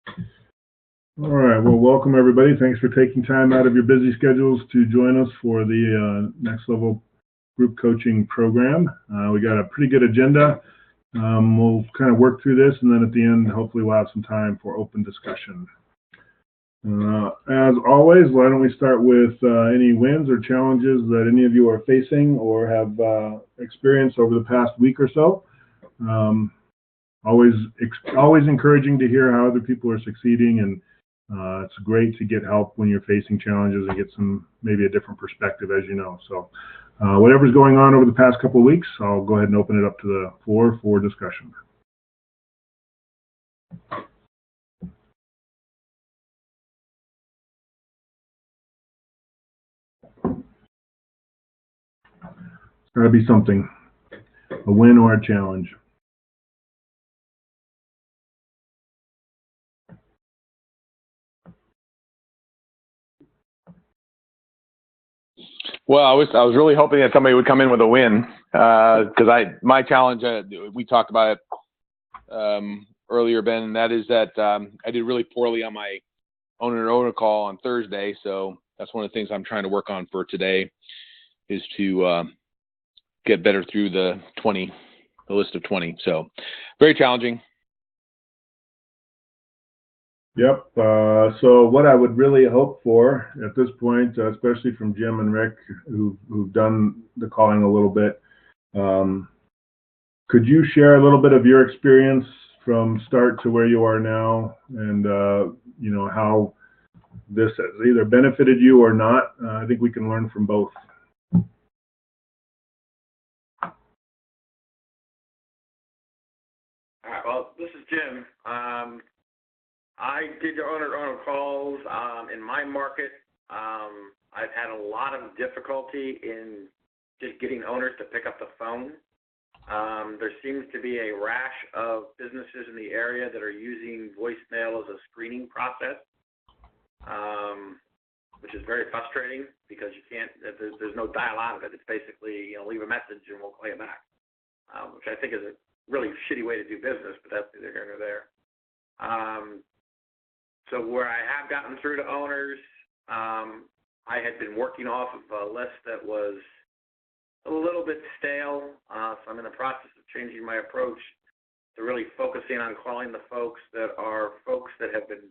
All right. Well, welcome everybody. Thanks for taking time out of your busy schedules to join us for the Next Level Group Coaching Program. We got a pretty good agenda. We'll kind of work through this, and then at the end, hopefully, we'll have some time for open discussion. As always, why don't we start with any wins or challenges that any of you are facing or have experienced over the past week or so. Always encouraging to hear how other people are succeeding, and it's great to get help when you're facing challenges and get maybe a different perspective, as you know. So whatever's going on over the past couple of weeks, I'll go ahead and open it up to the floor for discussion. It's got to be something, a win or a challenge. Well, I was really hoping that somebody would come in with a win, because my challenge, we talked about it earlier, Ben, and that is that I did really poorly on my owner call on Thursday. So that's one of the things I'm trying to work on for today, is to get better through the list of 20. So very challenging. Yep. So what I would really hope for at this point, especially from Jim and Rick, who've done the calling a little bit, could you share a little bit of your experience from start to where you are now, and how this has either benefited you or not? I think we can learn from both. All right. Well, this is Jim. I did the owner calls in my market. I've had a lot of difficulty in just getting owners to pick up the phone. There seems to be a rash of businesses in the area that are using voicemail as a screening process, which is very frustrating because there's no dial out of it. It's basically, leave a message and we'll call you back, which I think is a really shitty way to do business, but that's neither here nor there. So where I have gotten through to owners, I had been working off of a list that was a little bit stale, so I'm in the process of changing my approach to really focusing on calling the folks that have been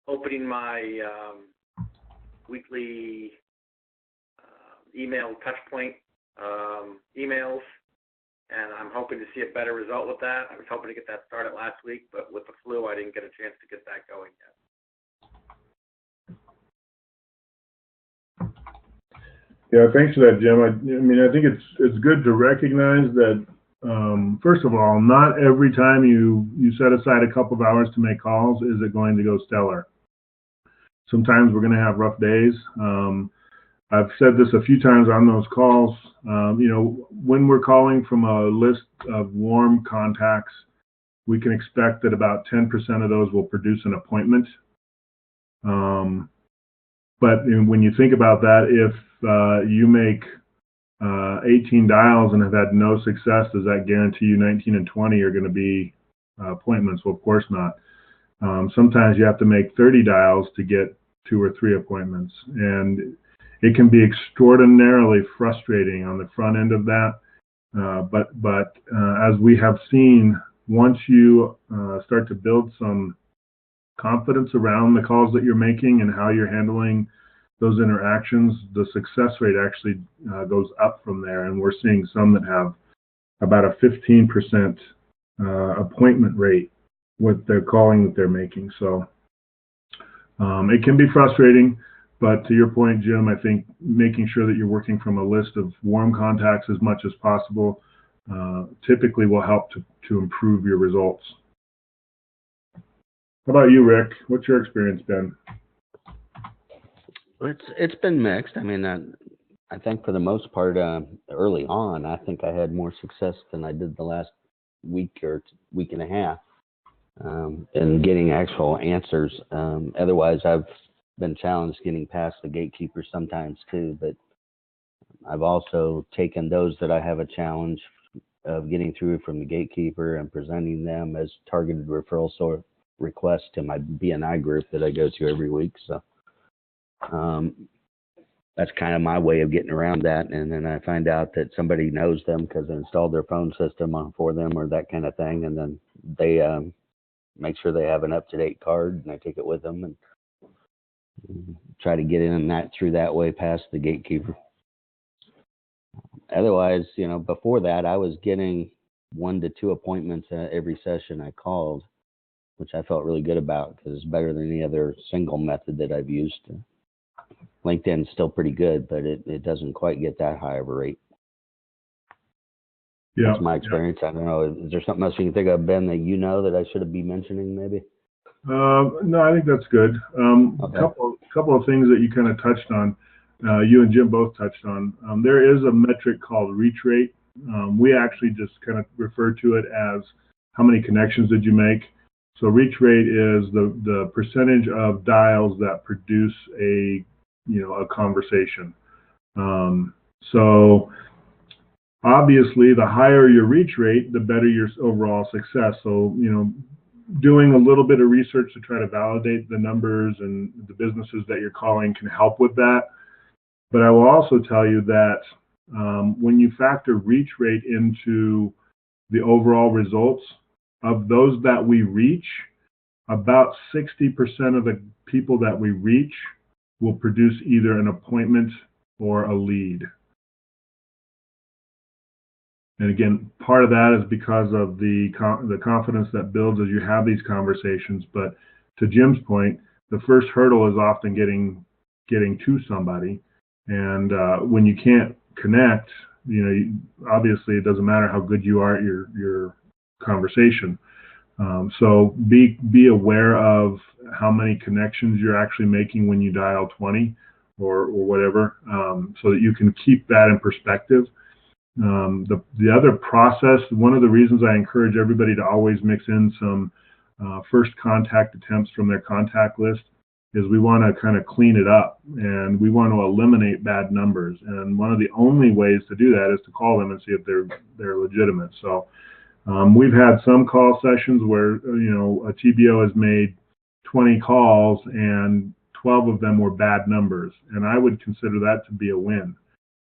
opening my weekly email touchpoint emails, and I'm hoping to see a better result with that. I was hoping to get that started last week, but with the flu, I didn't get a chance to get that going yet. Yeah, thanks for that, Jim. I think it's good to recognize that, first of all, not every time you set aside a couple of hours to make calls is it going to go stellar. Sometimes we're going to have rough days. I've said this a few times on those calls. When we're calling from a list of warm contacts, we can expect that about 10% of those will produce an appointment. But when you think about that, if you make 18 dials and have had no success, does that guarantee you 19 and 20 are going to be appointments? Well, of course not. Sometimes you have to make 30 dials to get 2 or 3 appointments, and it can be extraordinarily frustrating on the front end of that. But as we have seen, once you start to build some confidence around the calls that you're making and how you're handling those interactions, the success rate actually goes up from there. And we're seeing some that have about a 15% appointment rate with their calling that they're making. So it can be frustrating, but to your point, Jim, I think making sure that you're working from a list of warm contacts as much as possible typically will help to improve your results. How about you, Rick? What's your experience been? It's been mixed. I think for the most part, early on, I think I had more success than I did the last week or week and a half in getting actual answers. Otherwise, I've been challenged getting past the gatekeeper sometimes too. But I've also taken those that I have a challenge of getting through from the gatekeeper and presenting them as targeted referral request to my BNI group that I go to every week. So that's kind of my way of getting around that. And then I find out that somebody knows them because they installed their phone system for them or that kind of thing. And then they make sure they have an up-to-date card, and I take it with them and try to get in that through that way past the gatekeeper. Otherwise, before that, I was getting 1 to 2 appointments every session I called, which I felt really good about because it's better than any other single method that I've used. LinkedIn's still pretty good, but it doesn't quite get that high of a rate. Yeah. That's my experience. I don't know. Is there something else you can think of, Ben, that that I should be mentioning maybe? No, I think that's good. Okay. Couple of things that you kind of touched on, you and Jim both touched on. There is a metric called reach rate. We actually just kind of refer to it as how many connections did you make. So reach rate is the percentage of dials that produce a conversation. So obviously, the higher your reach rate, the better your overall success. So, doing a little bit of research to try to validate the numbers and the businesses that you're calling can help with that. But I will also tell you that when you factor reach rate into the overall results, of those that we reach, about 60% of the people that we reach will produce either an appointment or a lead. And again, part of that is because of the confidence that builds as you have these conversations. But to Jim's point, the first hurdle is often getting to somebody. And when you can't connect, obviously it doesn't matter how good you are at your conversation. So be aware of how many connections you're actually making when you dial 20 or whatever, so that you can keep that in perspective. The other process, one of the reasons I encourage everybody to always mix in some first contact attempts from their contact list is we want to kind of clean it up and we want to eliminate bad numbers. And one of the only ways to do that is to call them and see if they're legitimate. So we've had some call sessions where a TBO has made 20 calls and 12 of them were bad numbers, and I would consider that to be a win,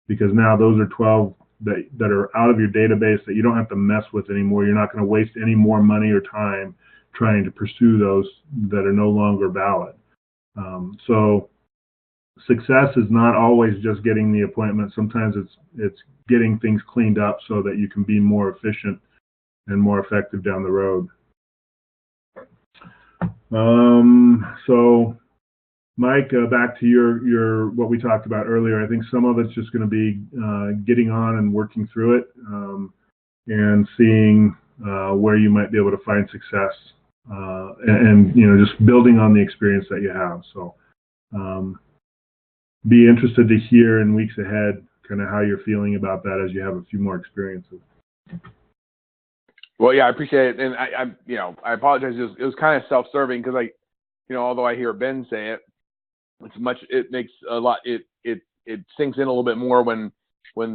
because now those are 12 that are out of your database that you don't have to mess with anymore. You're not going to waste any more money or time trying to pursue those that are no longer valid. So success is not always just getting the appointment. Sometimes it's getting things cleaned up so that you can be more efficient and more effective down the road. So Mike, back to your what we talked about earlier. I think some of it's just going to be getting on and working through it, and seeing where you might be able to find success, and just building on the experience that you have. So be interested to hear in weeks ahead kind of how you're feeling about that as you have a few more experiences. Well, yeah, I appreciate it, and I apologize. It was kind of self-serving because although I hear Ben say it, it makes a lot. It sinks in a little bit more when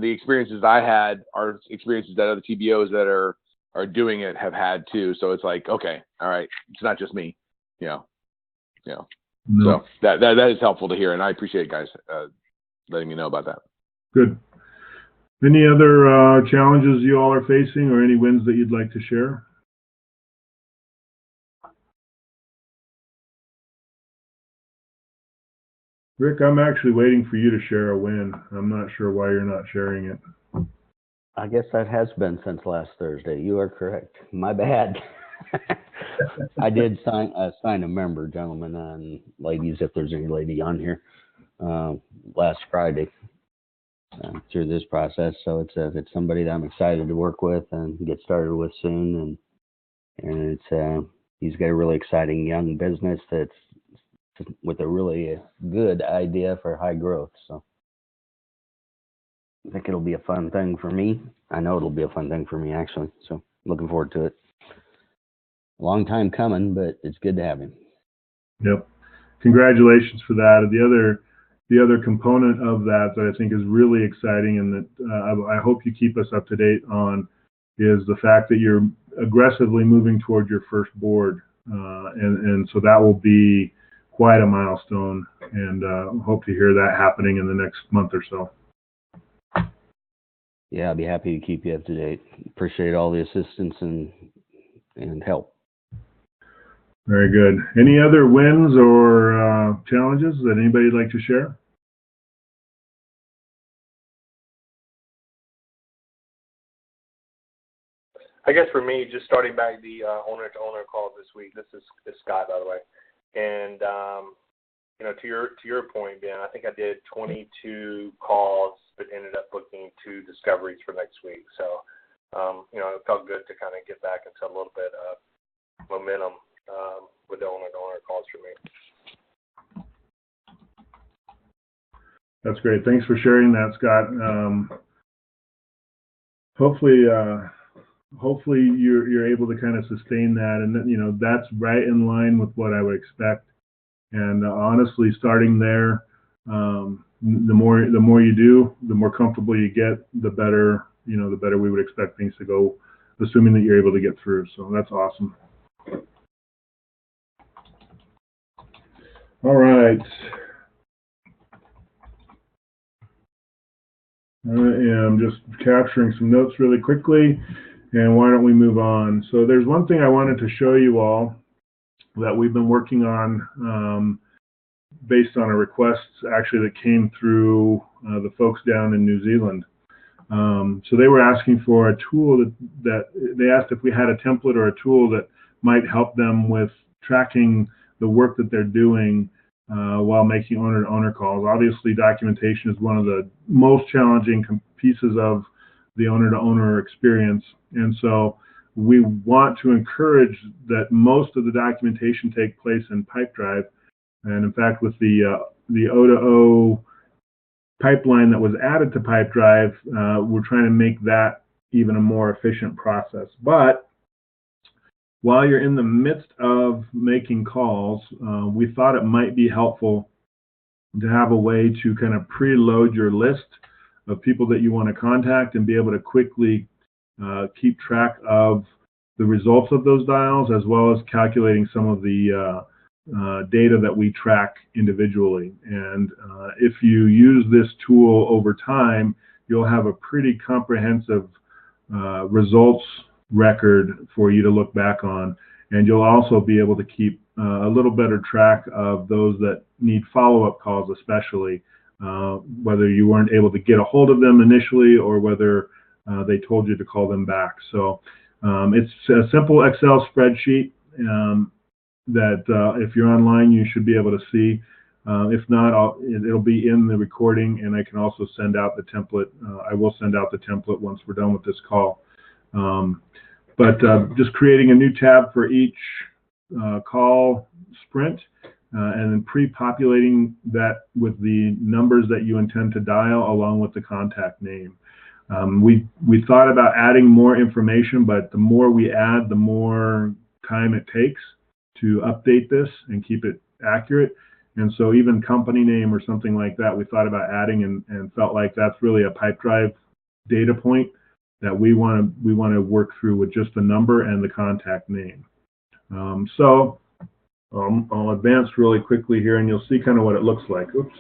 the experiences I had are experiences that other TBOs that are doing it have had too. So it's like, okay, all right, it's not just me, No. So that is helpful to hear, and I appreciate guys letting me know about that. Good. Any other challenges you all are facing, or any wins that you'd like to share? Rick, I'm actually waiting for you to share a win. I'm not sure why you're not sharing it. I guess that has been since last Thursday. You are correct. My bad. I did sign a member, gentlemen and ladies, if there's any lady on here, last Friday through this process. So it's somebody that I'm excited to work with and get started with soon. And it's he's got a really exciting young business that's with a really good idea for high growth. So I think it'll be a fun thing for me. I know it'll be a fun thing for me, actually. So looking forward to it. A long time coming, but it's good to have him. Yep. Congratulations for that. The other component of that I think is really exciting, and that I hope you keep us up to date on, is the fact that you're aggressively moving toward your first board. and so that will be quite a milestone, and hope to hear that happening in the next month or so. Yeah, I'd be happy to keep you up to date. Appreciate all the assistance and help. Very good. Any other wins or challenges that anybody'd like to share? I guess for me, just starting back the owner-to-owner calls this week. This is Scott, by the way. And you know, to your point, Ben, I think I did 22 calls, but ended up booking 2 discoveries for next week. So you know, it felt good to kind of get back into a little bit of momentum with the owner-to-owner calls for me. That's great. Thanks for sharing that, Scott. Hopefully you're able to kind of sustain that, and you know, that's right in line with what I would expect. And honestly, starting there, the more you do, the more comfortable you get, the better we would expect things to go, assuming that you're able to get through. So that's awesome. All right. I am just capturing some notes really quickly, and why don't we move on? So there's one thing I wanted to show you all that we've been working on based on a request actually that came through the folks down in New Zealand. So they were asking for a tool that they asked if we had a template or a tool that might help them with tracking the work that they're doing while making owner-to-owner calls. Obviously, documentation is one of the most challenging pieces of the owner-to-owner experience, and so we want to encourage that most of the documentation take place in Pipedrive. And in fact, with the O2O pipeline that was added to Pipedrive, we're trying to make that even a more efficient process. But while you're in the midst of making calls, we thought it might be helpful to have a way to kind of preload your list of people that you want to contact and be able to quickly keep track of the results of those dials, as well as calculating some of the data that we track individually. And if you use this tool over time, you'll have a pretty comprehensive results record for you to look back on. And you'll also be able to keep a little better track of those that need follow-up calls, especially whether you weren't able to get a hold of them initially or whether they told you to call them back. So it's a simple Excel spreadsheet that if you're online, you should be able to see. If not, it'll be in the recording, and I can also send out the template. I will send out the template once we're done with this call. But just creating a new tab for each call sprint, and then pre-populating that with the numbers that you intend to dial along with the contact name. We thought about adding more information, but the more we add, the more time it takes to update this and keep it accurate. And so even company name or something like that, we thought about adding and felt like that's really a Pipedrive data point that we want to work through with just the number and the contact name. So I'll advance really quickly here, and you'll see kind of what it looks like. Oops.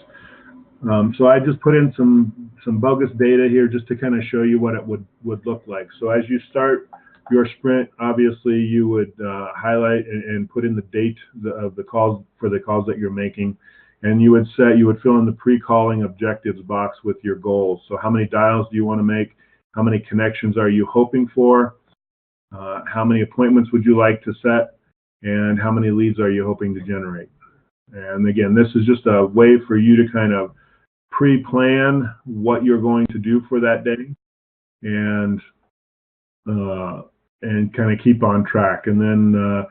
So I just put in some bogus data here just to kind of show you what it would look like. So as you start your sprint, obviously you would highlight and put in the date of the calls for the calls that you're making, and you would fill in the pre-calling objectives box with your goals. So how many dials do you want to make? How many connections are you hoping for? How many appointments would you like to set? And how many leads are you hoping to generate? And again, this is just a way for you to kind of pre-plan what you're going to do for that day, and kind of keep on track. And then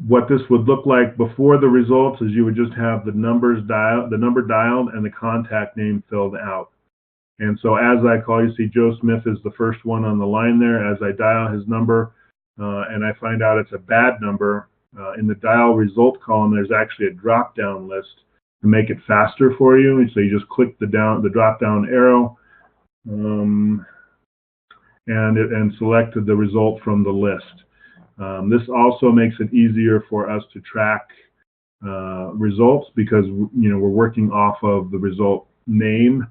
what this would look like before the results is you would just have the number dialed and the contact name filled out. And so as I call, you see Joe Smith is the first one on the line there. As I dial his number and I find out it's a bad number, in the dial result column, there's actually a drop-down list to make it faster for you. And so you just click the drop-down arrow and select the result from the list. This also makes it easier for us to track results because, you know, we're working off of the result name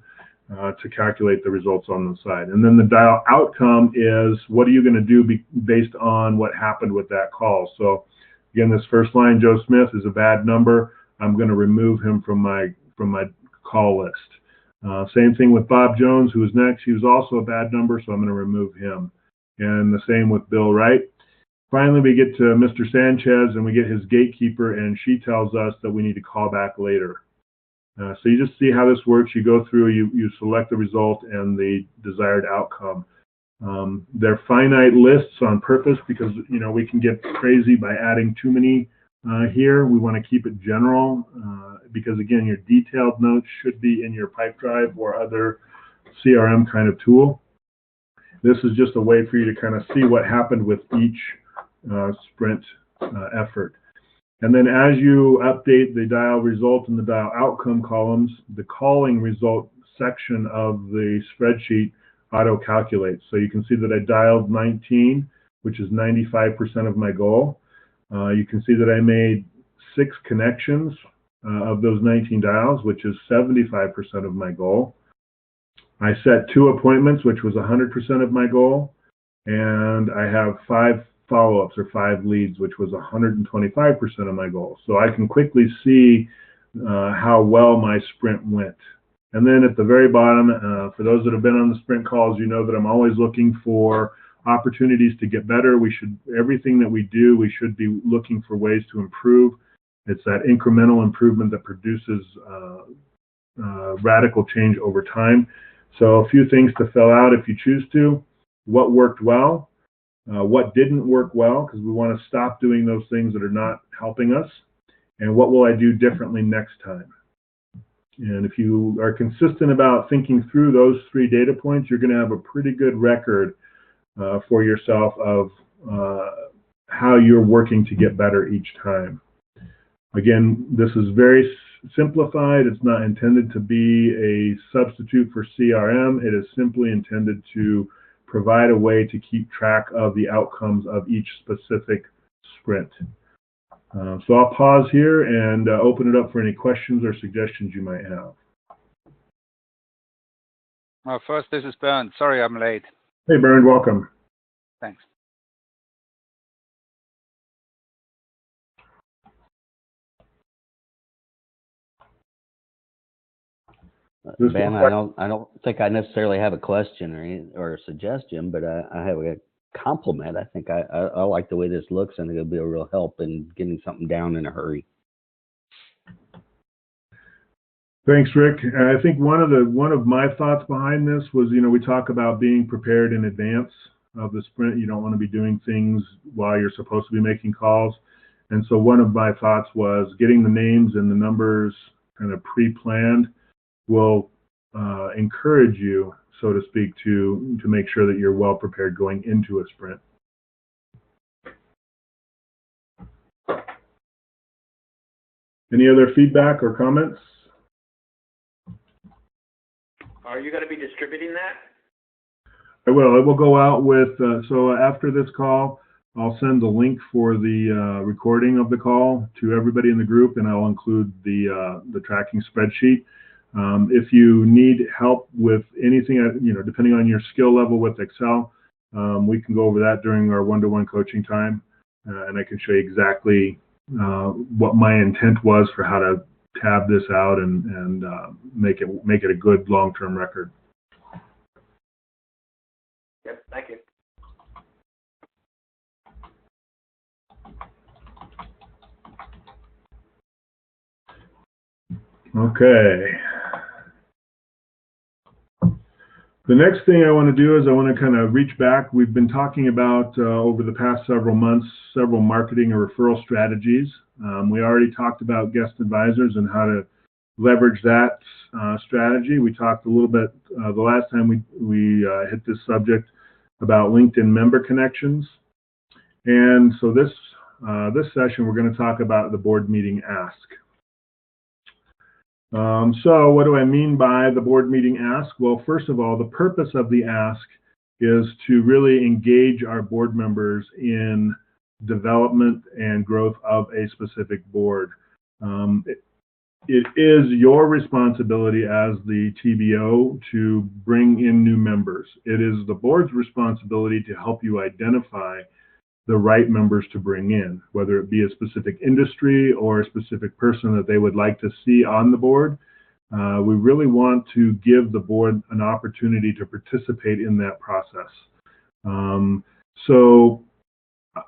to calculate the results on the side. And then the dial outcome is what are you going to do based on what happened with that call. So again, this first line, Joe Smith, is a bad number. I'm going to remove him from my call list. Same thing with Bob Jones, who was next. He was also a bad number, so I'm going to remove him. And the same with Bill Wright. Finally, we get to Mr. Sanchez, and we get his gatekeeper, and she tells us that we need to call back later. So you just see how this works. You go through, you select the result and the desired outcome. They're finite lists on purpose because, you know, we can get crazy by adding too many here. We want to keep it general because, again, your detailed notes should be in your Pipedrive or other CRM kind of tool. This is just a way for you to kind of see what happened with each sprint effort. And then as you update the dial result and the dial outcome columns, the calling result section of the spreadsheet auto-calculates. So you can see that I dialed 19, which is 95% of my goal. You can see that I made 6 connections of those 19 dials, which is 75% of my goal. I set 2 appointments, which was 100% of my goal. And I have 5 follow-ups or 5 leads, which was 125% of my goal. So I can quickly see how well my sprint went. And then at the very bottom, for those that have been on the sprint calls, you know that I'm always looking for opportunities to get better. Everything that we do, we should be looking for ways to improve. It's that incremental improvement that produces radical change over time. So a few things to fill out if you choose to. What worked well? What didn't work well, because we want to stop doing those things that are not helping us, and what will I do differently next time. And if you are consistent about thinking through those 3 data points, you're going to have a pretty good record for yourself of how you're working to get better each time. Again, this is very simplified. It's not intended to be a substitute for CRM. It is simply intended to provide a way to keep track of the outcomes of each specific sprint. So I'll pause here and open it up for any questions or suggestions you might have. Well, first, this is Bernd. Sorry I'm late. Hey, Bernd, welcome. Thanks. Ben, I don't think I necessarily have a question or a suggestion, but I have a compliment. I think I like the way this looks, and it'll be a real help in getting something down in a hurry. Thanks, Rick. I think one of my thoughts behind this was, you know, we talk about being prepared in advance of the sprint. You don't want to be doing things while you're supposed to be making calls. And so one of my thoughts was getting the names and the numbers kind of pre-planned will encourage you, so to speak, to make sure that you're well prepared going into a sprint. Any other feedback or comments? Are you going to be distributing that? I will. It will go out with, so after this call, I'll send the link for the recording of the call to everybody in the group, and I'll include the tracking spreadsheet. If you need help with anything, you know, depending on your skill level with Excel, we can go over that during our one-to-one coaching time, and I can show you exactly what my intent was for how to tab this out and make it a good long-term record. Yep, thank you. Okay. The next thing I want to do is I want to kind of reach back. We've been talking about over the past several months, several marketing or referral strategies. We already talked about guest advisors and how to leverage that strategy. We talked a little bit the last time we hit this subject about LinkedIn member connections. And so this session, we're going to talk about the board meeting ask. So what do I mean by the board meeting ask? Well, first of all, the purpose of the ask is to really engage our board members in development and growth of a specific board. It is your responsibility as the TBO to bring in new members. It is the board's responsibility to help you identify the right members to bring in, whether it be a specific industry or a specific person that they would like to see on the board. We really want to give the board an opportunity to participate in that process.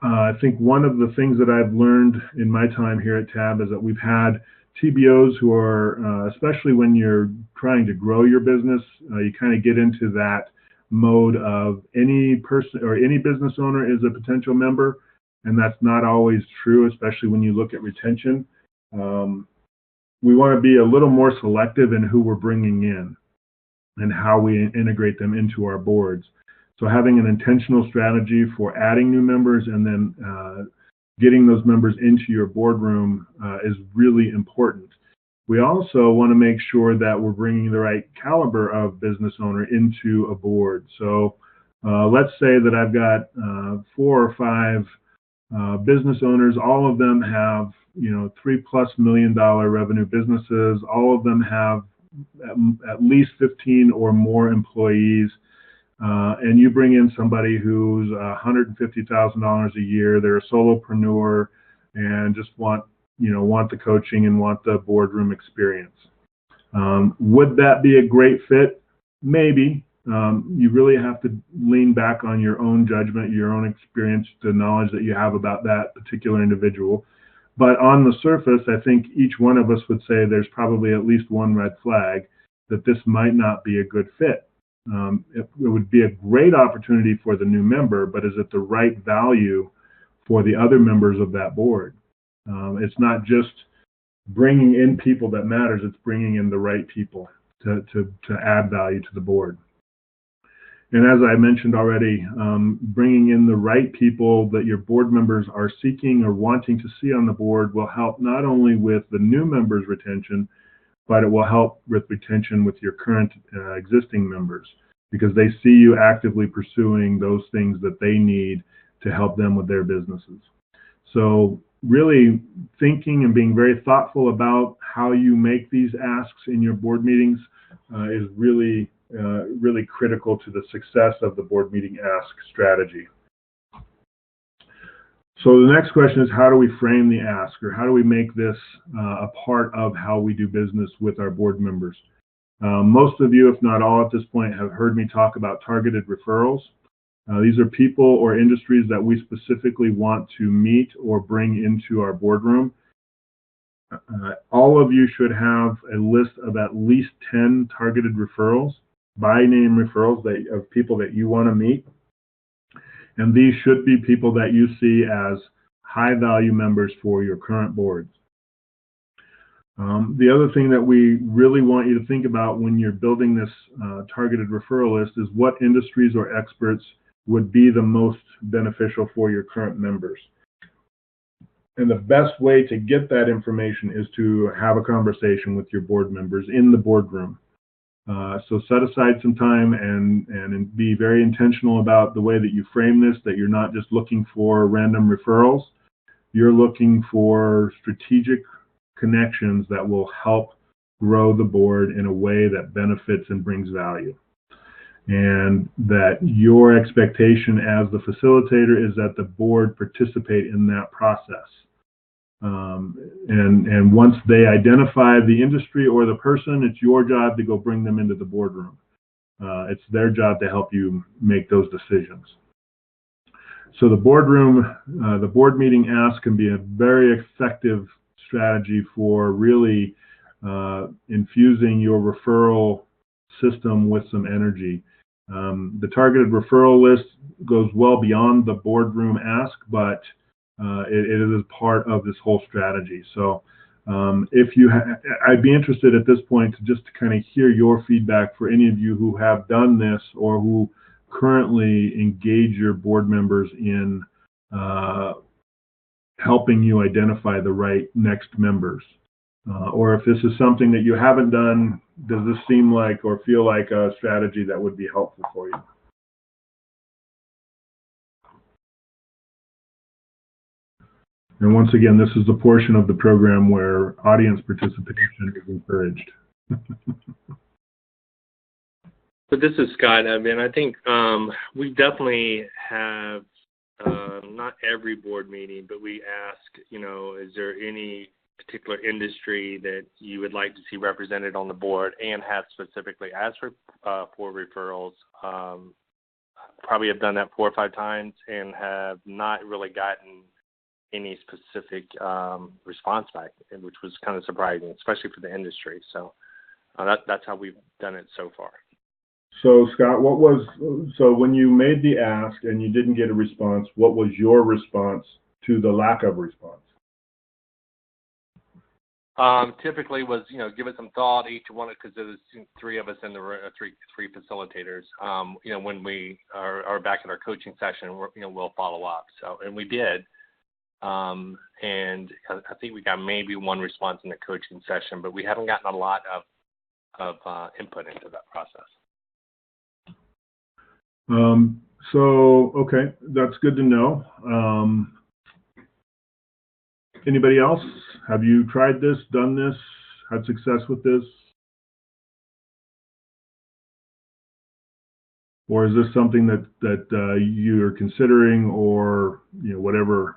I think one of the things that I've learned in my time here at TAB is that we've had TBOs who are, especially when you're trying to grow your business, you kind of get into that mode of any person or any business owner is a potential member, and that's not always true, especially when you look at retention. We want to be a little more selective in who we're bringing in and how we integrate them into our boards. So having an intentional strategy for adding new members and then getting those members into your boardroom is really important. We also want to make sure that we're bringing the right caliber of business owner into a board. So let's say that I've got 4 or 5 business owners. All of them have, $3+ million revenue businesses. All of them have at least 15 or more employees. And you bring in somebody who's $150,000 a year, they're a solopreneur and just want the coaching and want the boardroom experience. Would that be a great fit? Maybe. You really have to lean back on your own judgment, your own experience, the knowledge that you have about that particular individual. But on the surface, I think each one of us would say there's probably at least one red flag that this might not be a good fit. It would be a great opportunity for the new member, but is it the right value for the other members of that board? It's not just bringing in people that matters, it's bringing in the right people to add value to the board. And as I mentioned already, bringing in the right people that your board members are seeking or wanting to see on the board will help not only with the new members' retention, but it will help with retention with your current existing members, because they see you actively pursuing those things that they need to help them with their businesses. So really thinking and being very thoughtful about how you make these asks in your board meetings is really critical to the success of the board meeting ask strategy. So the next question is, how do we frame the ask, or how do we make this a part of how we do business with our board members? Most of you, if not all at this point, have heard me talk about targeted referrals. These are people or industries that we specifically want to meet or bring into our boardroom. All of you should have a list of at least 10 targeted referrals, by name referrals of people that you want to meet. And these should be people that you see as high value members for your current boards. The other thing that we really want you to think about when you're building this targeted referral list is what industries or experts would be the most beneficial for your current members. And the best way to get that information is to have a conversation with your board members in the boardroom. So set aside some time and be very intentional about the way that you frame this, that you're not just looking for random referrals. You're looking for strategic connections that will help grow the board in a way that benefits and brings value. And that your expectation as the facilitator is that the board participate in that process. And once they identify the industry or the person, it's your job to go bring them into the boardroom. It's their job to help you make those decisions. So the boardroom, the board meeting ask can be a very effective strategy for really infusing your referral system with some energy. The targeted referral list goes well beyond the boardroom ask, but it is part of this whole strategy. So I'd be interested at this point to just kind of hear your feedback for any of you who have done this or who currently engage your board members in helping you identify the right next members. Or if this is something that you haven't done, does this seem like or feel like a strategy that would be helpful for you? And once again, this is the portion of the program where audience participation is encouraged. So this is Scott. I mean, I think we definitely have not every board meeting, but we ask, is there any particular industry that you would like to see represented on the board, and have specifically asked for referrals. Probably have done that 4 or 5 times and have not really gotten any specific response back, which was kind of surprising, especially for the industry. So that's how we've done it so far. So Scott, so when you made the ask and you didn't get a response, what was your response to the lack of response? Typically was, give it some thought, each one, because there's 3 of us in the three facilitators. When we are back at our coaching session, we'll follow up. So, and we did. And I think we got maybe 1 response in the coaching session, but we haven't gotten a lot of input into that process. So, okay, that's good to know. Anybody else? Have you tried this, done this, had success with this? Or is this something that you're considering, or whatever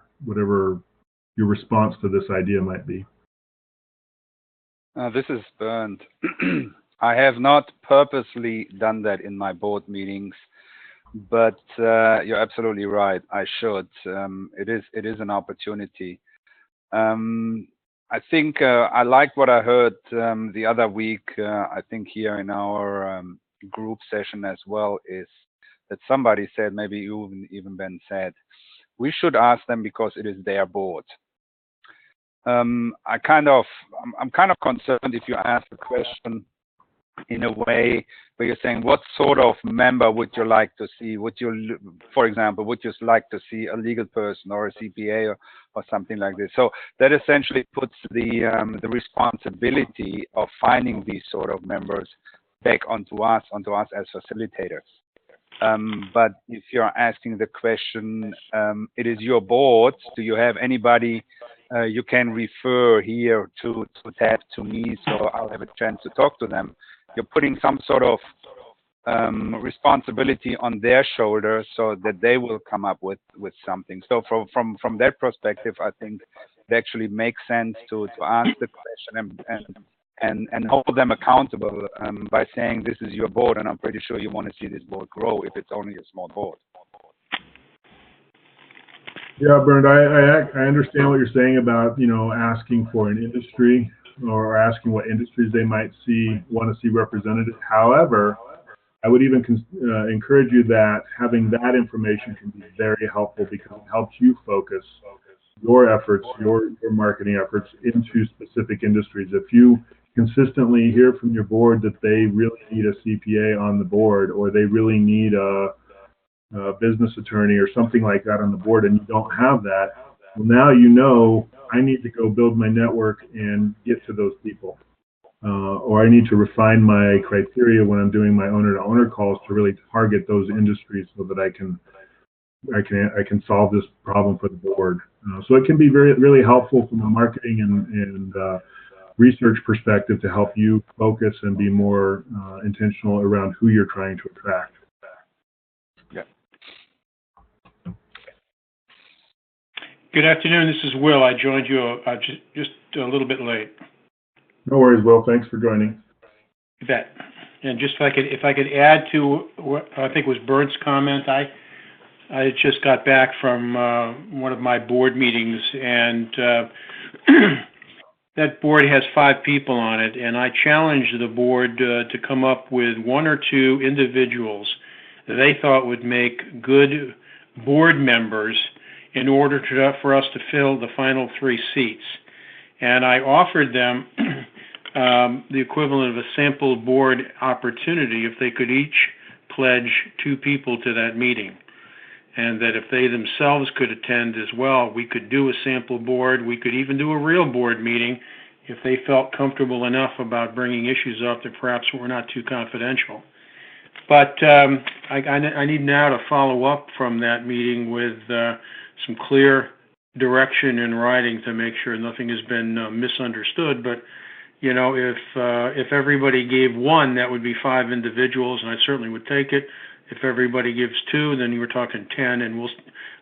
your response to this idea might be? This is Bernd. I have not purposely done that in my board meetings, but you're absolutely right. I should. It is an opportunity. I think I liked what I heard the other week. I think here in our group session as well, is that somebody said, maybe even Ben said, we should ask them because it is their board. I'm kind of concerned if you ask the question in a way where you're saying, what sort of member would you like to see? For example, would you like to see a legal person or a CPA or something like this? So that essentially puts the responsibility of finding these sort of members back onto us as facilitators. But if you're asking the question, it is your board. Do you have anybody you can refer here to tap to me, so I'll have a chance to talk to them? You're putting some sort of responsibility on their shoulders so that they will come up with something. So from that perspective, I think it actually makes sense to ask the question and hold them accountable by saying, this is your board, and I'm pretty sure you want to see this board grow if it's only a small board. Yeah, Bernd, I understand what you're saying about, asking for an industry, or asking what industries they might want to see represented. However, I would even encourage you that having that information can be very helpful, because it helps you focus your efforts, your marketing efforts into specific industries. If you consistently hear from your board that they really need a CPA on the board, or they really need a business attorney or something like that on the board, and you don't have that, well, now I need to go build my network and get to those people. Or I need to refine my criteria when I'm doing my owner-to-owner calls to really target those industries so that I can solve this problem for the board. So it can be really helpful from a marketing and research perspective to help you focus and be more intentional around who you're trying to attract. Yeah. Good afternoon. This is Will. I joined you just a little bit late. No worries, Will. Thanks for joining. You bet. And just if I could add to what I think was Bernd's comment, I just got back from one of my board meetings, and that board has 5 people on it, and I challenged the board to come up with 1 or 2 individuals that they thought would make good board members in order for us to fill the final 3 seats. And I offered them the equivalent of a sample board opportunity if they could each pledge 2 people to that meeting. And that if they themselves could attend as well, we could do a sample board. We could even do a real board meeting if they felt comfortable enough about bringing issues up that perhaps were not too confidential. But I need now to follow up from that meeting with some clear direction in writing to make sure nothing has been misunderstood. But, you know, if everybody gave one, that would be 5 individuals, and I certainly would take it. If everybody gives 2, then you were talking 10, and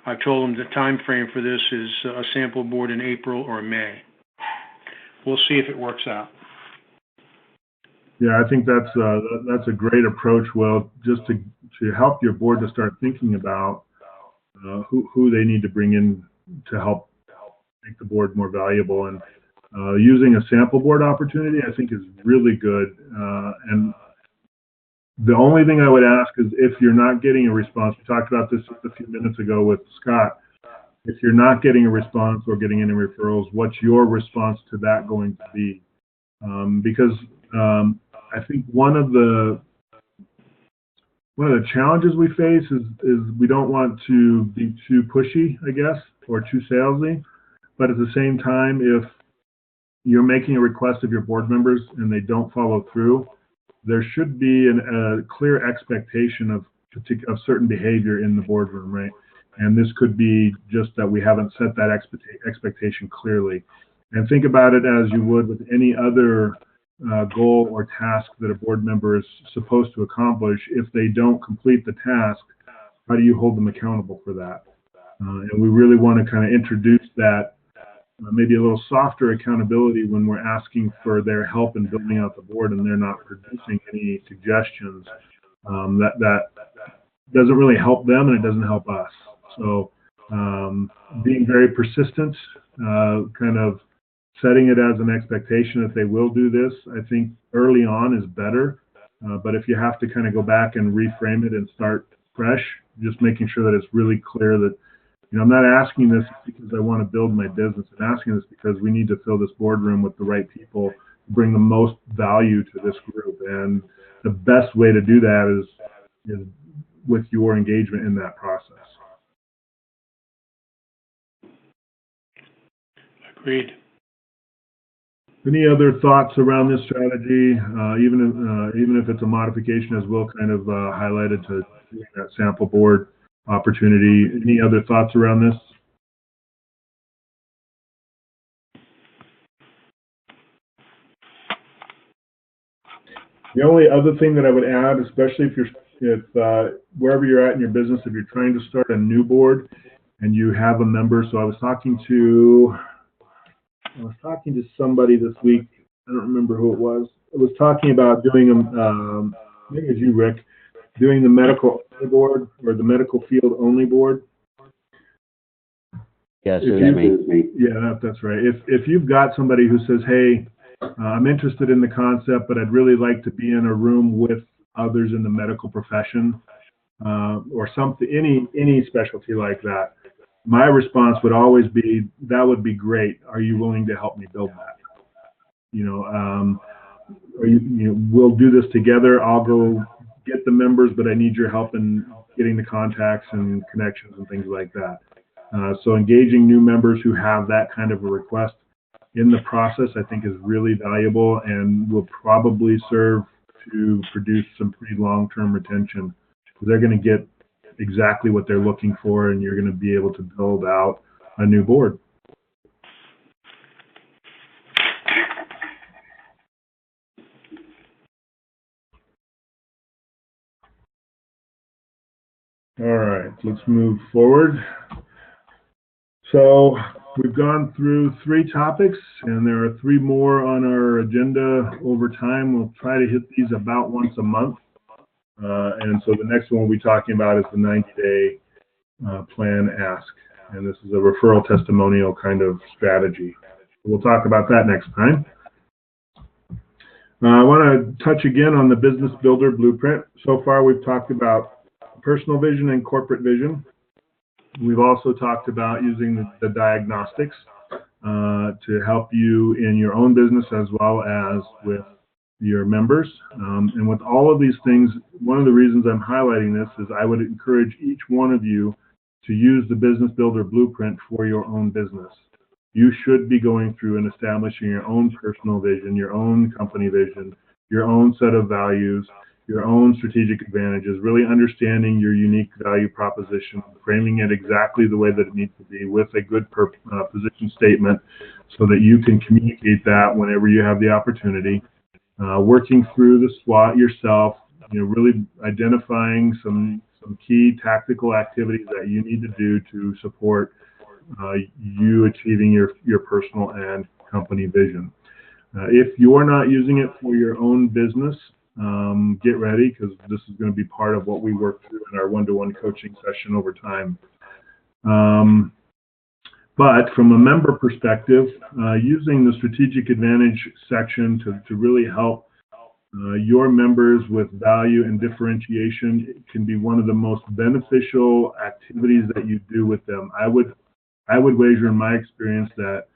I've told them the time frame for this is a sample board in April or May. We'll see if it works out. Yeah, I think that's a great approach, Will, just to help your board to start thinking about who they need to bring in to help make the board more valuable. And using a sample board opportunity, I think, is really good. And the only thing I would ask is if you're not getting a response, we talked about this just a few minutes ago with Scott, if you're not getting a response or getting any referrals, what's your response to that going to be? Because I think one of the challenges we face is we don't want to be too pushy, I guess, or too salesy. But at the same time, if you're making a request of your board members and they don't follow through, there should be a clear expectation of certain behavior in the boardroom, right? And this could be just that we haven't set that expectation clearly. And think about it as you would with any other goal or task that a board member is supposed to accomplish. If they don't complete the task, how do you hold them accountable for that? And we really want to kind of introduce that maybe a little softer accountability when we're asking for their help in building out the board and they're not producing any suggestions. That doesn't really help them and it doesn't help us. So being very persistent, kind of setting it as an expectation that they will do this, I think early on is better. But if you have to kind of go back and reframe it and start fresh, just making sure that it's really clear that, you know, I'm not asking this because I want to build my business. I'm asking this because we need to fill this boardroom with the right people to bring the most value to this group. And the best way to do that is with your engagement in that process. Agreed. Any other thoughts around this strategy, even if it's a modification, as Will kind of highlighted, to that sample board opportunity? Any other thoughts around this? The only other thing that I would add, especially if wherever you're at in your business, if you're trying to start a new board and you have a member. So I was talking to somebody this week. I don't remember who it was. I was talking about doing maybe it was you, Rick, doing the medical board or the medical field only board. Yes, it was me. Yeah, that's right. If you've got somebody who says, hey, I'm interested in the concept, but I'd really like to be in a room with others in the medical profession, or something, any specialty like that, my response would always be, that would be great. Are you willing to help me build that? We'll do this together. I'll go get the members, but I need your help in getting the contacts and connections and things like that. So engaging new members who have that kind of a request in the process, I think, is really valuable and will probably serve to produce some pretty long-term retention, because they're going to get exactly what they're looking for, and you're going to be able to build out a new board. All right, let's move forward. So we've gone through 3 topics, and there are 3 more on our agenda over time. We'll try to hit these about once a month. And so the next one we'll be talking about is the 90-day plan ask. And this is a referral testimonial kind of strategy. We'll talk about that next time. I want to touch again on the Business Builder Blueprint. So far we've talked about personal vision and corporate vision. We've also talked about using the diagnostics to help you in your own business as well as with your members. And with all of these things, one of the reasons I'm highlighting this is I would encourage each one of you to use the Business Builder Blueprint for your own business. You should be going through and establishing your own personal vision, your own company vision, your own set of values, your own strategic advantages, really understanding your unique value proposition, framing it exactly the way that it needs to be with a good position statement so that you can communicate that whenever you have the opportunity. Working through the SWOT yourself, really identifying some key tactical activities that you need to do to support you achieving your personal and company vision. If you're not using it for your own business, get ready, because this is going to be part of what we work through in our one-to-one coaching session over time. But from a member perspective, using the strategic advantage section to really help your members with value and differentiation can be one of the most beneficial activities that you do with them. I would wager in my experience that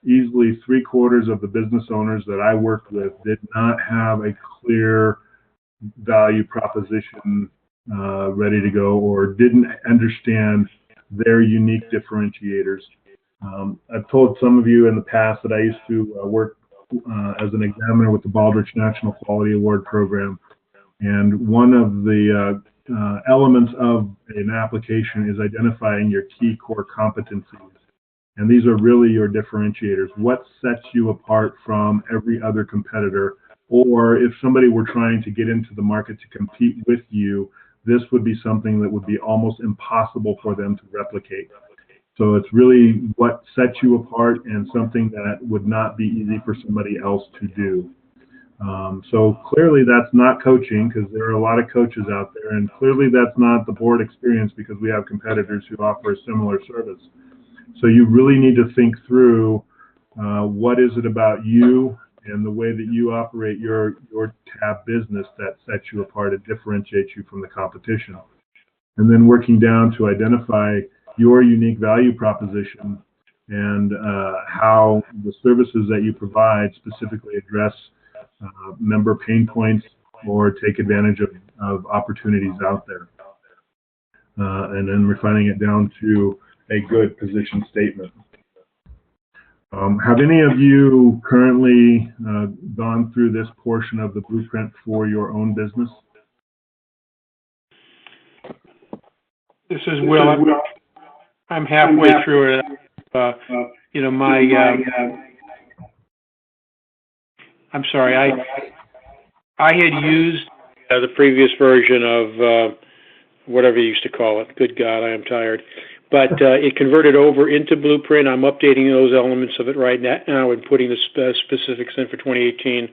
easily 3/4 of the business owners that I worked with did not have a clear value proposition ready to go, or didn't understand their unique differentiators. I've told some of you in the past that I used to work as an examiner with the Baldrige National Quality Award Program. And one of the elements of an application is identifying your key core competencies. And these are really your differentiators. What sets you apart from every other competitor? Or if somebody were trying to get into the market to compete with you, this would be something that would be almost impossible for them to replicate. So it's really what sets you apart and something that would not be easy for somebody else to do. So clearly that's not coaching, because there are a lot of coaches out there, and clearly that's not the board experience, because we have competitors who offer a similar service. So you really need to think through what is it about you and the way that you operate your tab business that sets you apart and differentiates you from the competition. And then working down to identify your unique value proposition and how the services that you provide specifically address member pain points or take advantage of opportunities out there. And then refining it down to a good position statement. Have any of you currently gone through this portion of the blueprint for your own business? This is Will. I'm halfway through it. I'm sorry. I had used the previous version of whatever you used to call it. Good God, I am tired. But it converted over into Blueprint. I'm updating those elements of it right now and putting the specifics in for 2018.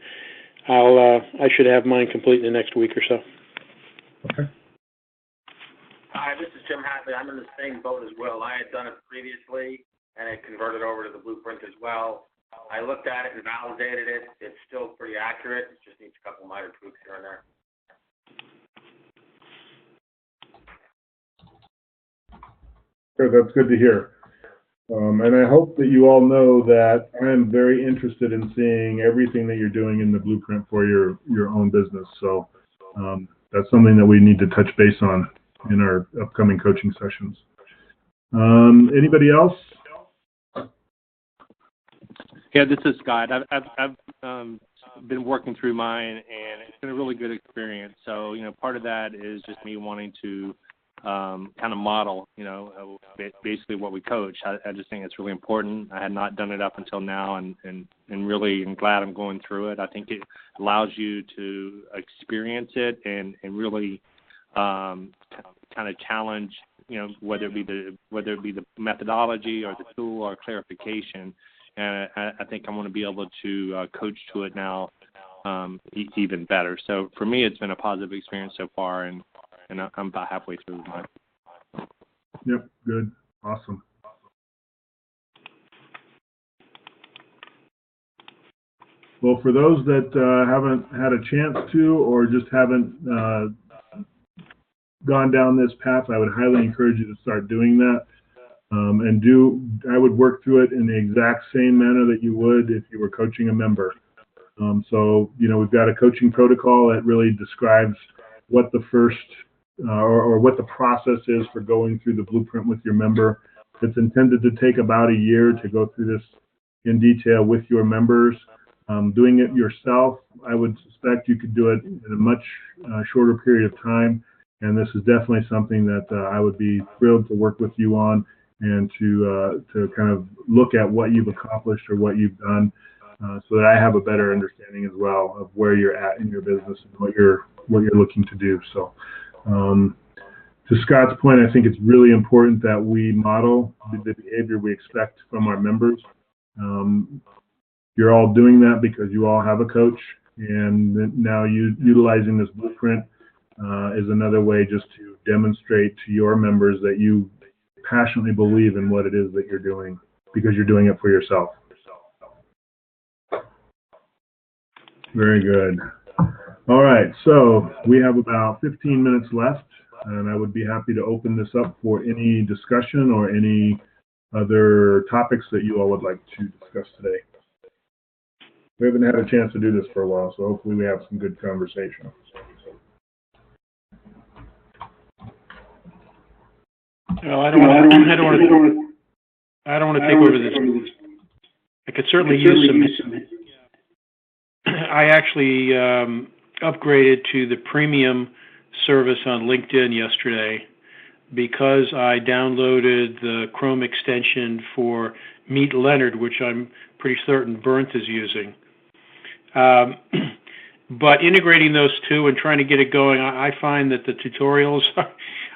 I should have mine complete in the next week or so. Okay. Hi, this is Jim Hadley. I'm in the same boat as Will. I had done it previously, and it converted over to the Blueprint as well. I looked at it and validated it. It's still pretty accurate. It just needs a couple minor tweaks here and there. Good, that's good to hear. And I hope that you all know that I am very interested in seeing everything that you're doing in the blueprint for your own business. So that's something that we need to touch base on in our upcoming coaching sessions. Anybody else? Yeah, this is Scott. I've been working through mine, and it's been a really good experience. So, part of that is just me wanting to kind of model, basically what we coach. I just think it's really important. I had not done it up until now, and really am glad I'm going through it. I think it allows you to experience it and really kind of challenge, whether it be the methodology or the tool or clarification. And I think I'm going to be able to coach to it now even better. So for me, it's been a positive experience so far, and I'm about halfway through mine. Yep, good, awesome. Well, for those that haven't had a chance to, or just haven't gone down this path, I would highly encourage you to start doing that. I would work through it in the exact same manner that you would if you were coaching a member. So, we've got a coaching protocol that really describes what the first or what the process is for going through the blueprint with your member. It's intended to take about a year to go through this in detail with your members. Doing it yourself, I would suspect you could do it in a much shorter period of time. And this is definitely something that I would be thrilled to work with you on and to kind of look at what you've accomplished or what you've done, so that I have a better understanding as well of where you're at in your business and what you're looking to do. So, to Scott's point, I think it's really important that we model the behavior we expect from our members. You're all doing that because you all have a coach, and now utilizing this blueprint is another way just to demonstrate to your members that you passionately believe in what it is that you're doing, because you're doing it for yourself. Very good. All right, so we have about 15 minutes left, and I would be happy to open this up for any discussion or any other topics that you all would like to discuss today. We haven't had a chance to do this for a while, so hopefully we have some good conversation. Well, I don't want to take over this. I could certainly use some. I actually upgraded to the premium service on LinkedIn yesterday because I downloaded the Chrome extension for Meet Leonard, which I'm pretty certain Bernd is using. But integrating those two and trying to get it going, I find that the tutorials,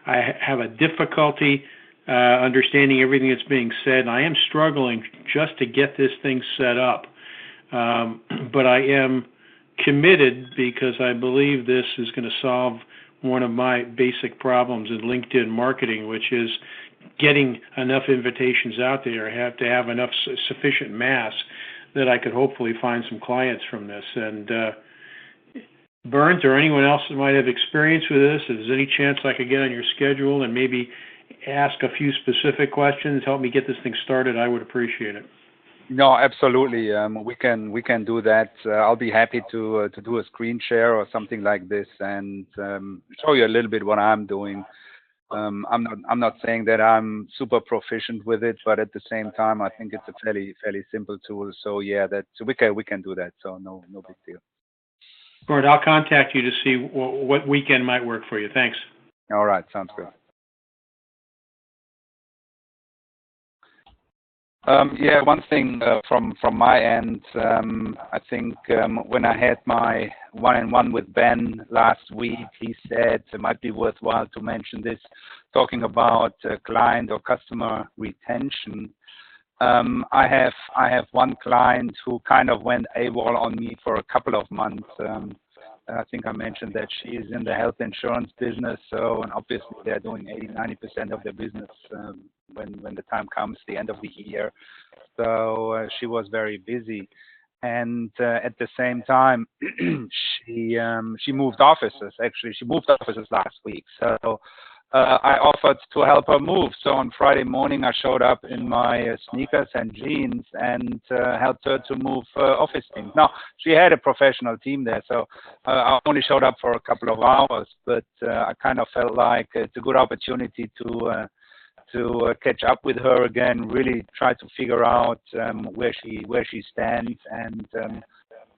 I have a difficulty understanding everything that's being said. I am struggling just to get this thing set up. But I am committed because I believe this is going to solve one of my basic problems in LinkedIn marketing, which is getting enough invitations out there. I have to have enough sufficient mass that I could hopefully find some clients from this. And Bernd or anyone else that might have experience with this, if there's any chance I could get on your schedule and maybe ask a few specific questions, help me get this thing started, I would appreciate it. No, absolutely. We can do that. I'll be happy to do a screen share or something like this and show you a little bit what I'm doing. I'm not saying that I'm super proficient with it, but at the same time, I think it's a fairly simple tool. So yeah, we can do that. So no big deal. Bernd, I'll contact you to see what weekend might work for you. Thanks. All right, sounds good. Yeah, one thing from my end, I think when I had my one-on-one with Ben last week, he said it might be worthwhile to mention this, talking about client or customer retention. I have one client who kind of went AWOL on me for a couple of months. I think I mentioned that she is in the health insurance business, so and obviously they're doing 80-90% of their business when the time comes, the end of the year. So she was very busy, and at the same time, she moved offices. Actually, she moved offices last week. So I offered to help her move. So on Friday morning, I showed up in my sneakers and jeans and helped her to move office teams. Now, she had a professional team there, so I only showed up for a couple of hours, but I kind of felt like it's a good opportunity to catch up with her again, really try to figure out where she stands, and I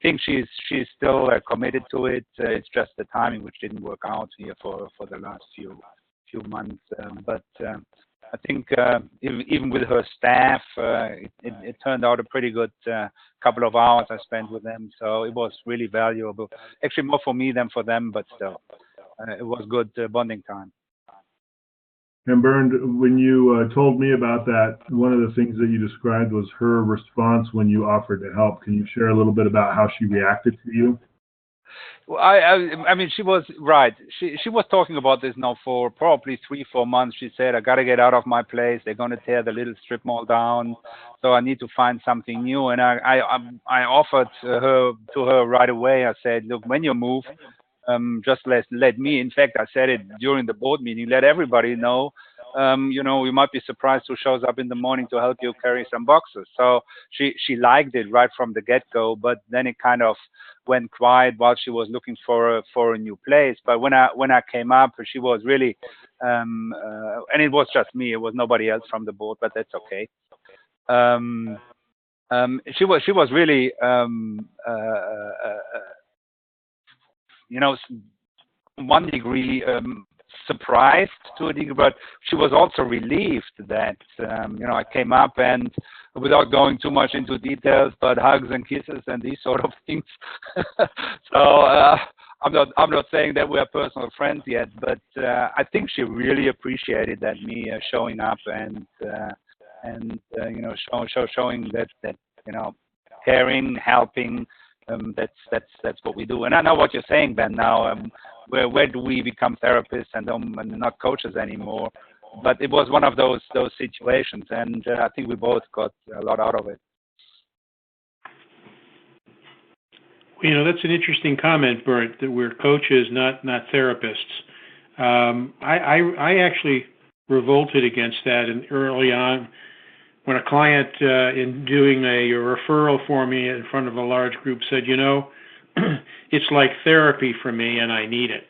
think she's still committed to it. It's just the timing which didn't work out here for the last few months, but I think even with her staff, it turned out a pretty good couple of hours I spent with them. So it was really valuable. Actually, more for me than for them, but still, it was good bonding time. And Bernd, when you told me about that, one of the things that you described was her response when you offered to help. Can you share a little bit about how she reacted to you? Well, I mean, she was right. She was talking about this now for probably 3-4 months. She said, I got to get out of my place. They're going to tear the little strip mall down. So I need to find something new. And I offered to her right away. I said, look, when you move, just let me. In fact, I said it during the board meeting, let everybody know. You might be surprised who shows up in the morning to help you carry some boxes. So she liked it right from the get-go, but then it kind of went quiet while she was looking for a new place. But when I came up, she was really, and it was just me. It was nobody else from the board, but that's okay. she was really, to one degree, surprised to a degree, but she was also relieved that, I came up and without going too much into details, but hugs and kisses and these sort of things. So I'm not saying that we are personal friends yet, but I think she really appreciated that me showing up and showing that caring, helping. That's what we do. And I know what you're saying, Ben. Now, where do we become therapists and not coaches anymore? But it was one of those situations, and I think we both got a lot out of it. Well, that's an interesting comment, Bert, that we're coaches, not therapists. I actually revolted against that, and early on, when a client in doing a referral for me in front of a large group said, it's like therapy for me and I need it.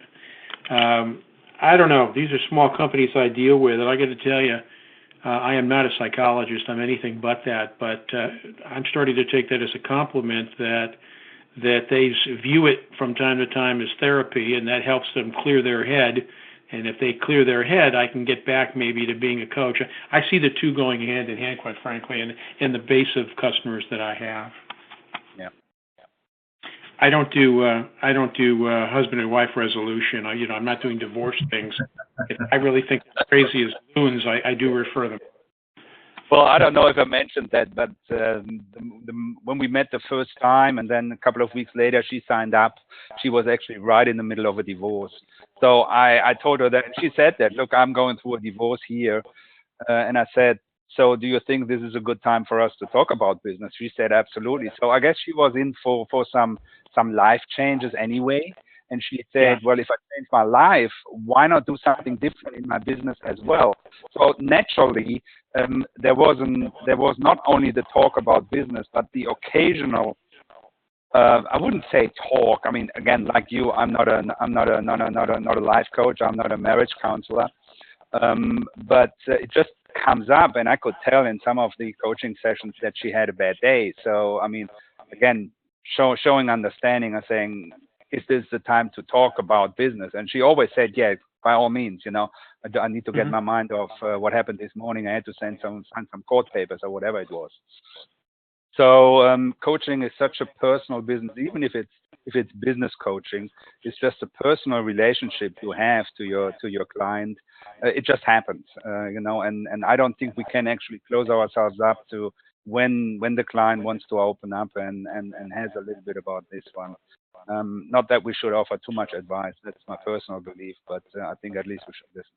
I don't know. These are small companies I deal with, and I got to tell you, I am not a psychologist. I'm anything but that. But I'm starting to take that as a compliment that they view it from time to time as therapy, and that helps them clear their head. And if they clear their head, I can get back maybe to being a coach. I see the two going hand in hand, quite frankly, in the base of customers that I have. Yeah. I don't do husband and wife resolution. I'm not doing divorce things. If I really think they're crazy as loons, I do refer them. Well, I don't know if I mentioned that, but when we met the first time, and then a couple of weeks later she signed up, she was actually right in the middle of a divorce. So I told her that, and she said that, look, I'm going through a divorce here. And I said, so do you think this is a good time for us to talk about business? She said, absolutely. So I guess she was in for some life changes anyway. And she said, well, if I change my life, why not do something different in my business as well? So naturally, there was not only the talk about business, but the occasional, I wouldn't say talk. I mean, again, like you, I'm not a life coach. I'm not a marriage counselor. But it just comes up, and I could tell in some of the coaching sessions that she had a bad day. So, I mean, again, showing understanding and saying, is this the time to talk about business? And she always said, yeah, by all means, I need to get my mind off what happened this morning. I had to sign some court papers or whatever it was. So coaching is such a personal business, even if it's business coaching, it's just a personal relationship you have to your client. It just happens, and I don't think we can actually close ourselves up to when the client wants to open up and has a little bit about this one. Not that we should offer too much advice. That's my personal belief, but I think at least we should listen.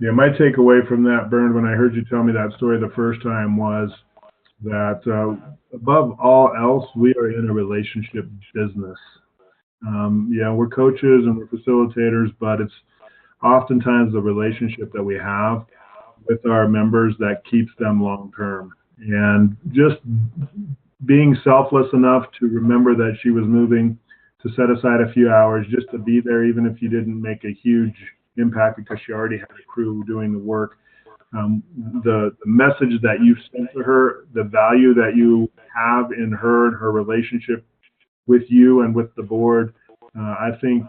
Yeah, my takeaway from that, Bernd, when I heard you tell me that story the first time was that above all else, we are in a relationship business. We're coaches and we're facilitators, but it's oftentimes the relationship that we have with our members that keeps them long term. And just being selfless enough to remember that she was moving, to set aside a few hours just to be there, even if you didn't make a huge impact because she already had a crew doing the work. The message that you sent to her, the value that you have in her and her relationship with you and with the board, I think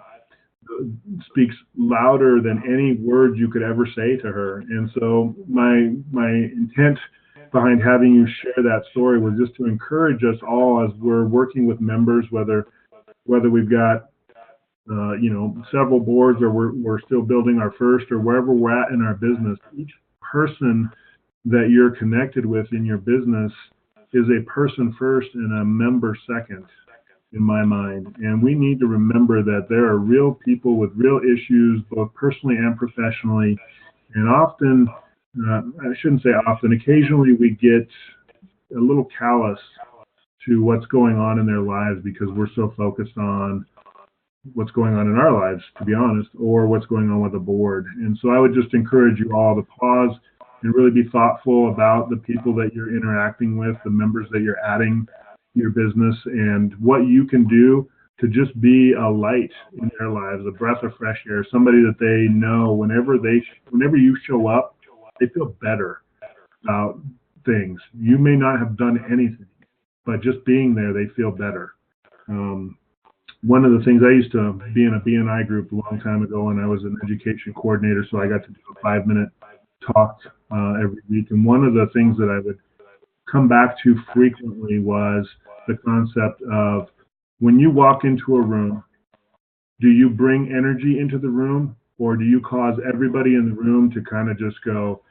speaks louder than any words you could ever say to her. And so my intent behind having you share that story was just to encourage us all as we're working with members, whether we've got several boards or we're still building our first, or wherever we're at in our business. Each person that you're connected with in your business is a person first and a member second, in my mind. And we need to remember that there are real people with real issues, both personally and professionally. And often, I shouldn't say often, occasionally we get a little callous to what's going on in their lives because we're so focused on what's going on in our lives, to be honest, or what's going on with the board. And so I would just encourage you all to pause and really be thoughtful about the people that you're interacting with, the members that you're adding to your business, and what you can do to just be a light in their lives, a breath of fresh air, somebody that they know whenever you show up, they feel better about things. You may not have done anything, but just being there, they feel better. One of the things I used to be in a BNI group a long time ago, and I was an education coordinator, so I got to do a 5-minute talk every week. And one of the things that I would come back to frequently was the concept of when you walk into a room, do you bring energy into the room, or do you cause everybody in the room to kind of just go,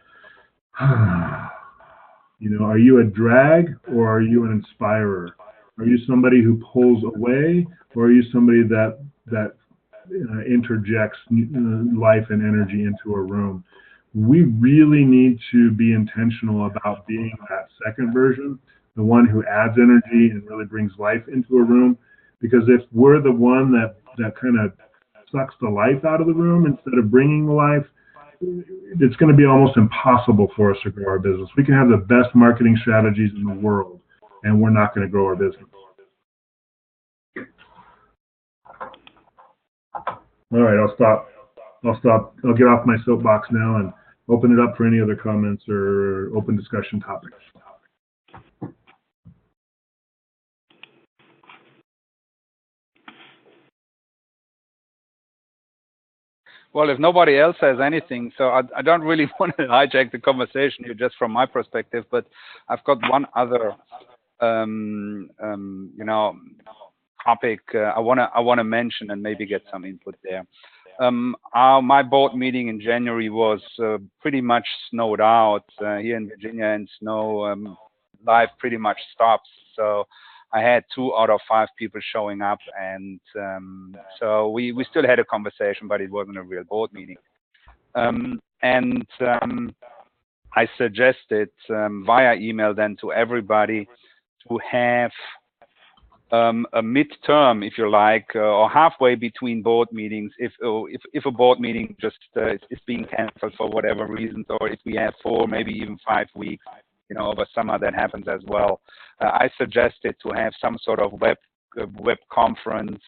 you know, are you a drag or are you an inspirer? Are you somebody who pulls away, or are you somebody that interjects life and energy into a room? We really need to be intentional about being that second version, the one who adds energy and really brings life into a room. Because if we're the one that kind of sucks the life out of the room instead of bringing the life, it's going to be almost impossible for us to grow our business. We can have the best marketing strategies in the world, and we're not going to grow our business. All right, I'll stop. I'll get off my soapbox now and open it up for any other comments or open discussion topics. Well, if nobody else has anything, so I don't really want to hijack the conversation here just from my perspective, but I've got one other, topic I wanna mention and maybe get some input there. My board meeting in January was pretty much snowed out here in Virginia, and snow life pretty much stops. So I had 2 out of 5 people showing up, and so we still had a conversation, but it wasn't a real board meeting. I suggested via email then to everybody to have a midterm, if you like, or halfway between board meetings, if a board meeting just is being canceled for whatever reasons, or if we have 4, maybe even 5 weeks, you know, over summer that happens as well. I suggested to have some sort of web conference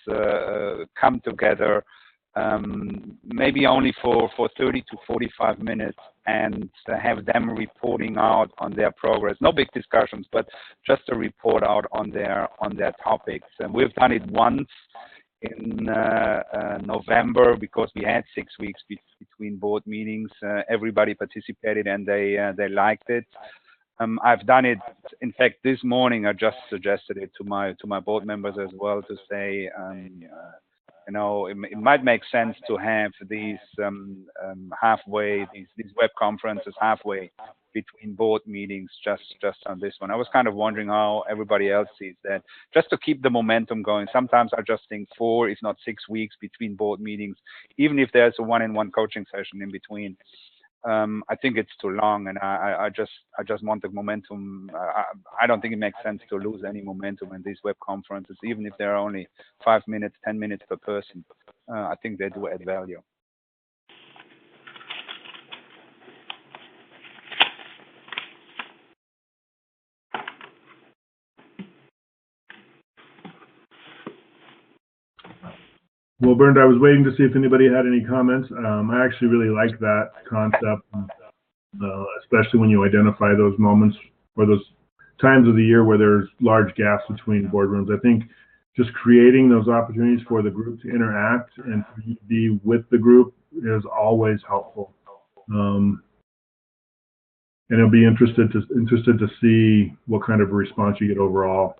come together, maybe only for 30 to 45 minutes, and have them reporting out on their progress. No big discussions, but just a report out on their topics. And we've done it once in November because we had 6 weeks between board meetings. Everybody participated and they liked it. I've done it. In fact, this morning I just suggested it to my board members as well, to say, you know, it might make sense to have these halfway, these web conferences halfway between board meetings, just on this one. I was kind of wondering how everybody else sees that, just to keep the momentum going. Sometimes I just think 4, if not 6 weeks between board meetings, even if there's a one-on-one coaching session in between. I think it's too long, and I just want the momentum. I don't think it makes sense to lose any momentum in these web conferences, even if they're only 5 minutes, 10 minutes per person. I think they do add value. Well, Bernd, I was waiting to see if anybody had any comments. I actually really like that concept, especially when you identify those moments or those times of the year where there's large gaps between boardrooms. I think just creating those opportunities for the group to interact and for you to be with the group is always helpful. And it'll be interested to see what kind of a response you get overall.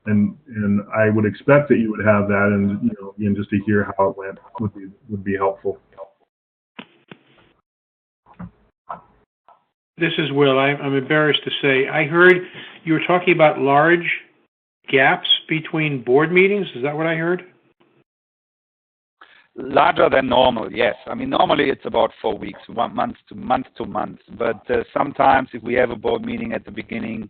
And I would expect that you would have that, and you know, again, just to hear how it went would be helpful. This is Will. I'm embarrassed to say, I heard you were talking about large gaps between board meetings. Is that what I heard? Larger than normal, yes. I mean, normally it's about 4 weeks, 1 month to month. But sometimes if we have a board meeting at the beginning,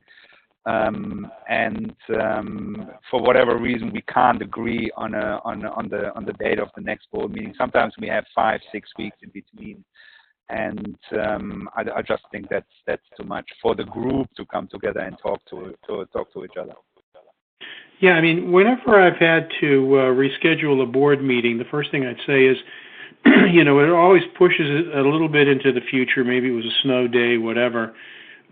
and for whatever reason we can't agree on the date of the next board meeting, sometimes we have 5-6 weeks in between, and I just think that's too much for the group to come together and talk to each other. Yeah, I mean, whenever I've had to reschedule a board meeting, the first thing I'd say is, it always pushes it a little bit into the future. Maybe it was a snow day, whatever.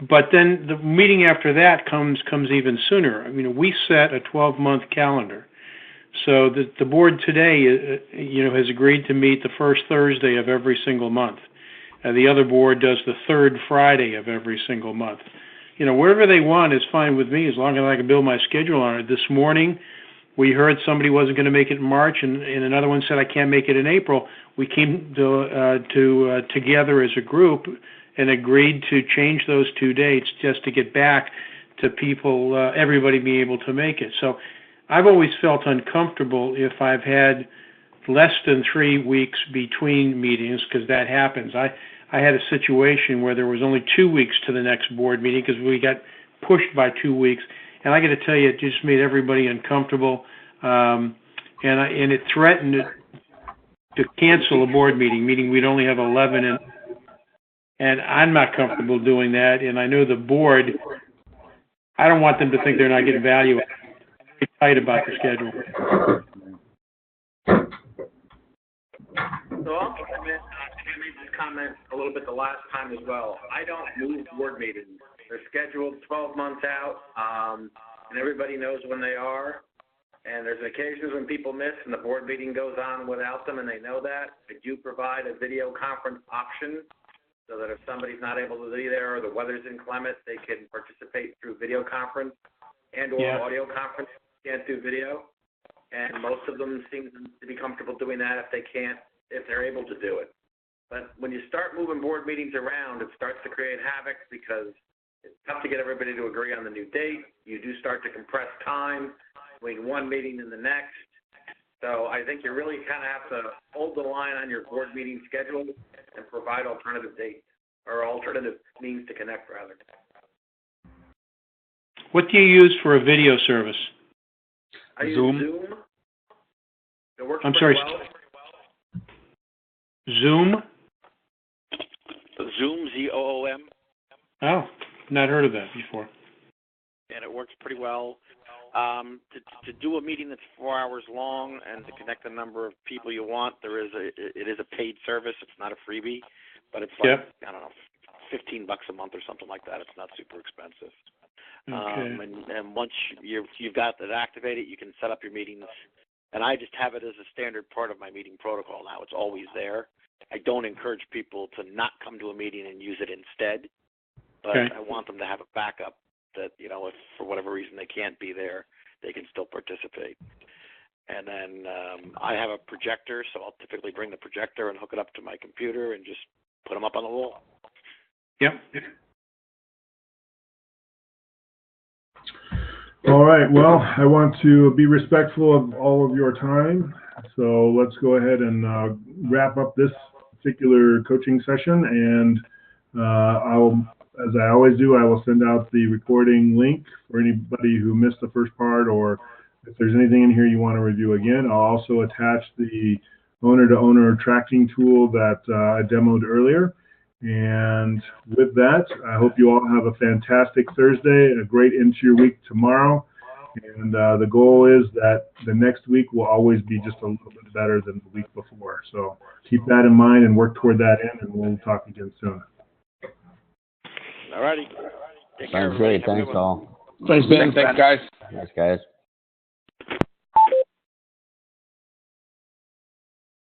But then the meeting after that comes even sooner. We set a 12-month calendar. So the board today, has agreed to meet the first Thursday of every single month. The other board does the third Friday of every single month. Wherever they want is fine with me, as long as I can build my schedule on it. This morning, we heard somebody wasn't going to make it in March, and another one said I can't make it in April. We came together as a group and agreed to change those 2 dates just to get back to people, everybody being able to make it. So I've always felt uncomfortable if I've had less than 3 weeks between meetings, because that happens. I had a situation where there was only 2 weeks to the next board meeting because we got pushed by 2 weeks. And I got to tell you, it just made everybody uncomfortable. And it threatened to cancel a board meeting we'd only have 11 in. And I'm not comfortable doing that. And I know the board, I don't want them to think they're not getting value. I'm very tight about the schedule. So I'll comment, I made this comment a little bit the last time as well. I don't move board meetings. They're scheduled 12 months out, and everybody knows when they are. And there's occasions when people miss and the board meeting goes on without them, and they know that. I do provide a video conference option so that if somebody's not able to be there or the weather's inclement, they can participate through video conference and or audio conference. Can't do video. And most of them seem to be comfortable doing that if they're able to do it. But when you start moving board meetings around, it starts to create havoc because it's tough to get everybody to agree on the new date. You do start to compress time between one meeting and the next. So I think you really kind of have to hold the line on your board meeting schedule and provide alternative dates or alternative means to connect, rather. What do you use for a video service? I use Zoom. It works I'm pretty sorry. well. Zoom? Zoom, Z-O-O-M, Oh, not heard of that before. and it works pretty well. To do a meeting that's 4 hours long and to connect the number of people you want, it is a paid service. It's not a freebie, but it's like, I don't know, $15 a month or something like that. It's not super expensive. Okay. And once you've got that activated, you can set up your meetings. And I just have it as a standard part of my meeting protocol now. It's always there. I don't encourage people to not come to a meeting and use it instead, but I want them to have a backup that, if for whatever reason they can't be there, they can still participate. And then I have a projector, so I'll typically bring the projector and hook it up to my computer and just put them up on the wall. Yep. All right. Well, I want to be respectful of all of your time. So let's go ahead and wrap up this particular coaching session. And as I always do, I will send out the recording link for anybody who missed the first part, or if there's anything in here you want to review again. I'll also attach the owner-to-owner tracking tool that I demoed earlier. And with that, I hope you all have a fantastic Thursday and a great end to your week tomorrow. And the goal is that the next week will always be just a little bit better than the week before. So keep that in mind and work toward that end, and we'll talk again soon. All righty. Take care, Sounds great. everybody. Have a good Thanks one. all. Thanks, Ben. Thanks, guys. Thanks, guys.